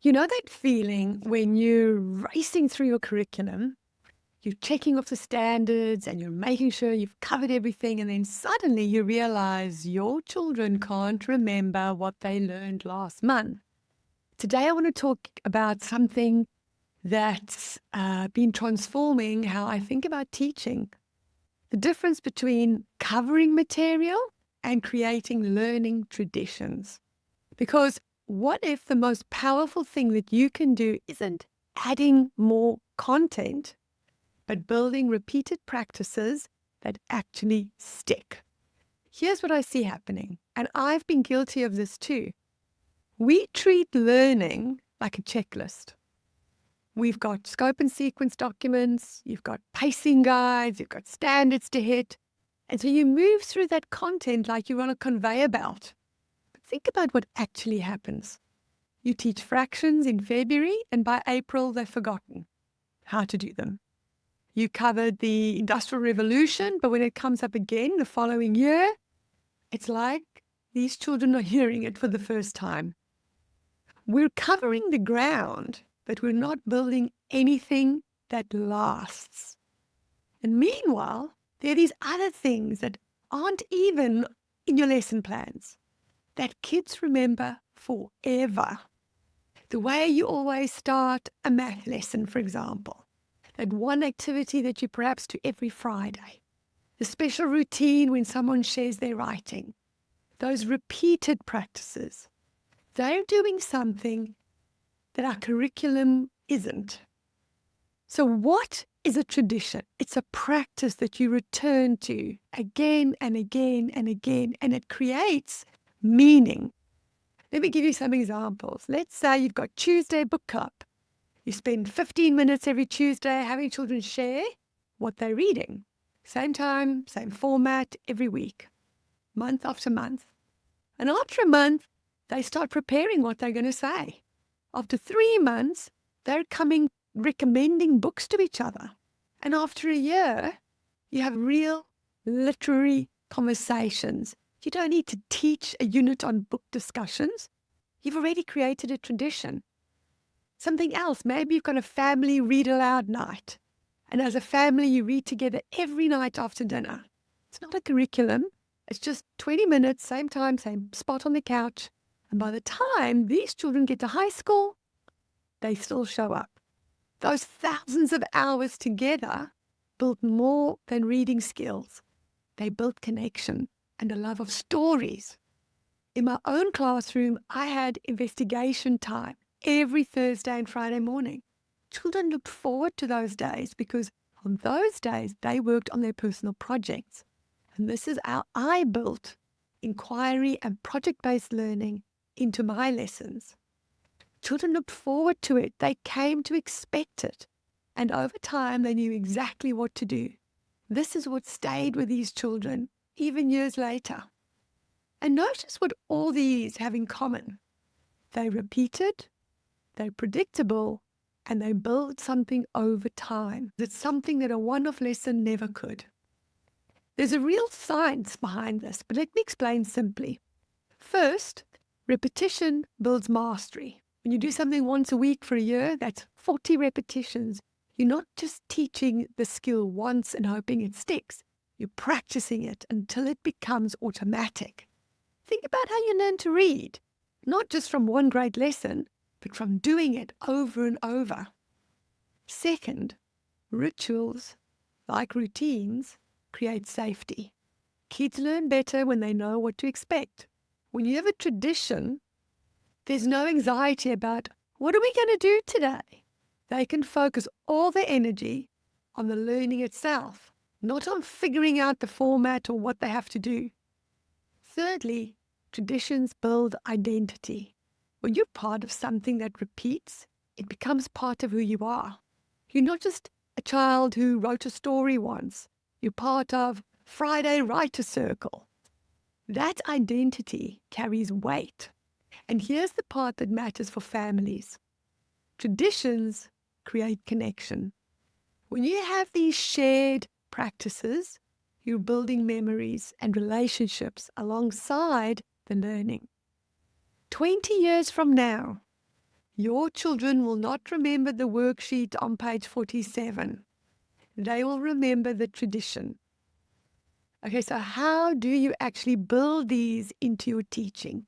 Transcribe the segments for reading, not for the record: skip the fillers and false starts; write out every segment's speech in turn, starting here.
You know that feeling when you're racing through your curriculum, you're checking off the standards and you're making sure you've covered everything, and then suddenly you realize your children can't remember what they learned last month. Today, I want to talk about something that's been transforming how I think about teaching, the difference between covering material and creating learning traditions. Because what if the most powerful thing that you can do isn't adding more content, but building repeated practices that actually stick? Here's what I see happening, and I've been guilty of this too. We treat learning like a checklist. We've got scope and sequence documents, you've got pacing guides, you've got standards to hit. And so you move through that content like you're on a conveyor belt. But think about what actually happens. You teach fractions in February, and by April, they've forgotten how to do them. You covered the Industrial Revolution, but when it comes up again the following year, it's like these children are hearing it for the first time. We're covering the ground, but we're not building anything that lasts. And meanwhile, there are these other things that aren't even in your lesson plans that kids remember forever. The way you always start a math lesson, for example, that one activity that you perhaps do every Friday, the special routine when someone shares their writing, those repeated practices, they're doing something that our curriculum isn't. So what is a tradition? It's a practice that you return to again and again and again, and it creates meaning. Let me give you some examples. Let's say you've got Tuesday book club. You spend 15 minutes every Tuesday having children share what they're reading. Same time, same format every week, month after month. And after a month, they start preparing what they're going to say. After 3 months, they're recommending books to each other. And after a year, you have real literary conversations. You don't need to teach a unit on book discussions. You've already created a tradition. Something else, maybe you've got a family read aloud night. And as a family, you read together every night after dinner. It's not a curriculum. It's just 20 minutes, same time, same spot on the couch. And by the time these children get to high school, they still show up. Those thousands of hours together built more than reading skills. They built connection and a love of stories. In my own classroom, I had investigation time every Thursday and Friday morning. Children looked forward to those days because on those days, they worked on their personal projects. And this is how I built inquiry and project-based learning into my lessons. Children looked forward to it. They came to expect it. And over time, they knew exactly what to do. This is what stayed with these children, even years later. And notice what all these have in common. They repeated, they're predictable, and they build something over time. It's something that a one-off lesson never could. There's a real science behind this, but let me explain simply. First, repetition builds mastery. When you do something once a week for a year, that's 40 repetitions. You're not just teaching the skill once and hoping it sticks. You're practicing it until it becomes automatic. Think about how you learn to read, not just from one great lesson, but from doing it over and over. Second, rituals, like routines, create safety. Kids learn better when they know what to expect. When you have a tradition, there's no anxiety about, what are we going to do today? They can focus all their energy on the learning itself, not on figuring out the format or what they have to do. Thirdly, traditions build identity. When you're part of something that repeats, it becomes part of who you are. You're not just a child who wrote a story once. You're part of Friday Writer Circle. That identity carries weight. And here's the part that matters for families. Traditions create connection. When you have these shared practices, you're building memories and relationships alongside the learning. 20 years from now, Your children will not remember the worksheet on page 47. They will remember the tradition. Okay, so how do you actually build these into your teaching?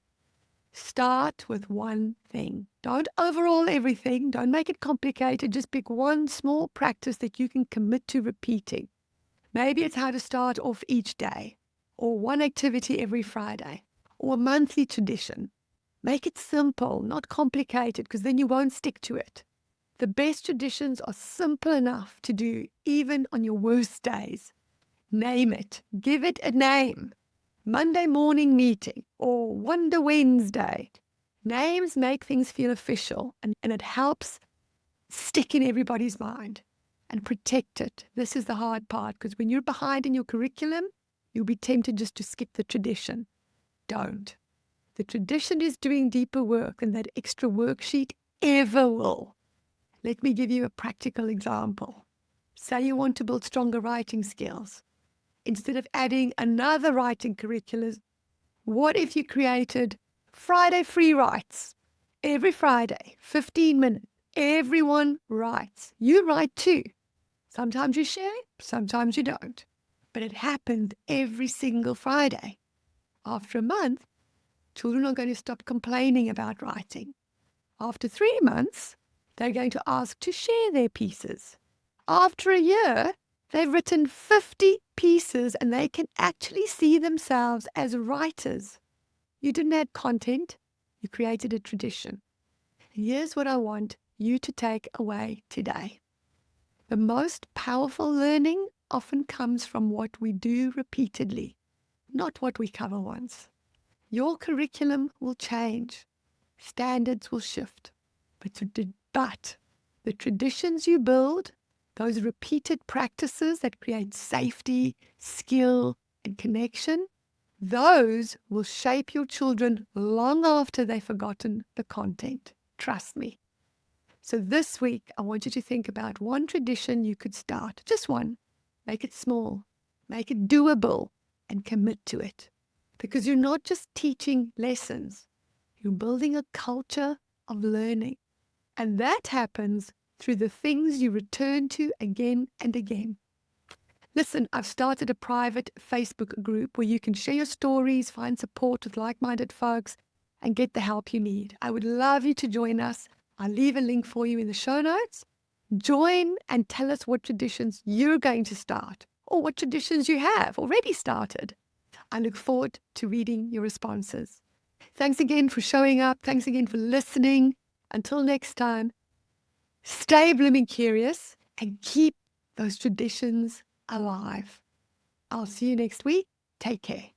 Start with one thing. Don't overhaul everything. Don't make it complicated. Just pick one small practice that you can commit to repeating. Maybe it's how to start off each day, or one activity every Friday, or a monthly tradition. Make it simple, not complicated, because then you won't stick to it. The best traditions are simple enough to do even on your worst days. Name it. Give it a name. Monday morning meeting or Wonder Wednesday. Names make things feel official, and it helps stick in everybody's mind and protect it. This is the hard part, because when you're behind in your curriculum, you'll be tempted just to skip the tradition. Don't. The tradition is doing deeper work than that extra worksheet ever will. Let me give you a practical example. Say you want to build stronger writing skills. Instead of adding another writing curriculum, what if you created Friday free writes? Every Friday, 15 minutes, everyone writes. You write too. Sometimes you share, sometimes you don't. But it happens every single Friday. After a month, children are going to stop complaining about writing. After 3 months, they're going to ask to share their pieces. After a year, they've written 50 pieces and they can actually see themselves as writers. You didn't add content, you created a tradition. Here's what I want you to take away today. The most powerful learning often comes from what we do repeatedly, not what we cover once. Your curriculum will change, standards will shift, but the traditions you build, those repeated practices that create safety, skill, and connection, those will shape your children long after they've forgotten the content. Trust me. So this week, I want you to think about one tradition you could start. Just one. Make it small. Make it doable and commit to it. Because you're not just teaching lessons. You're building a culture of learning. And that happens through the things you return to again and again. Listen, I've started a private Facebook group where you can share your stories, find support with like-minded folks, and get the help you need. I would love you to join us. I'll leave a link for you in the show notes. Join and tell us what traditions you're going to start or what traditions you have already started. I look forward to reading your responses. Thanks again for showing up. Thanks again for listening. Until next time, stay blooming curious and keep those traditions alive. I'll see you next week. Take care.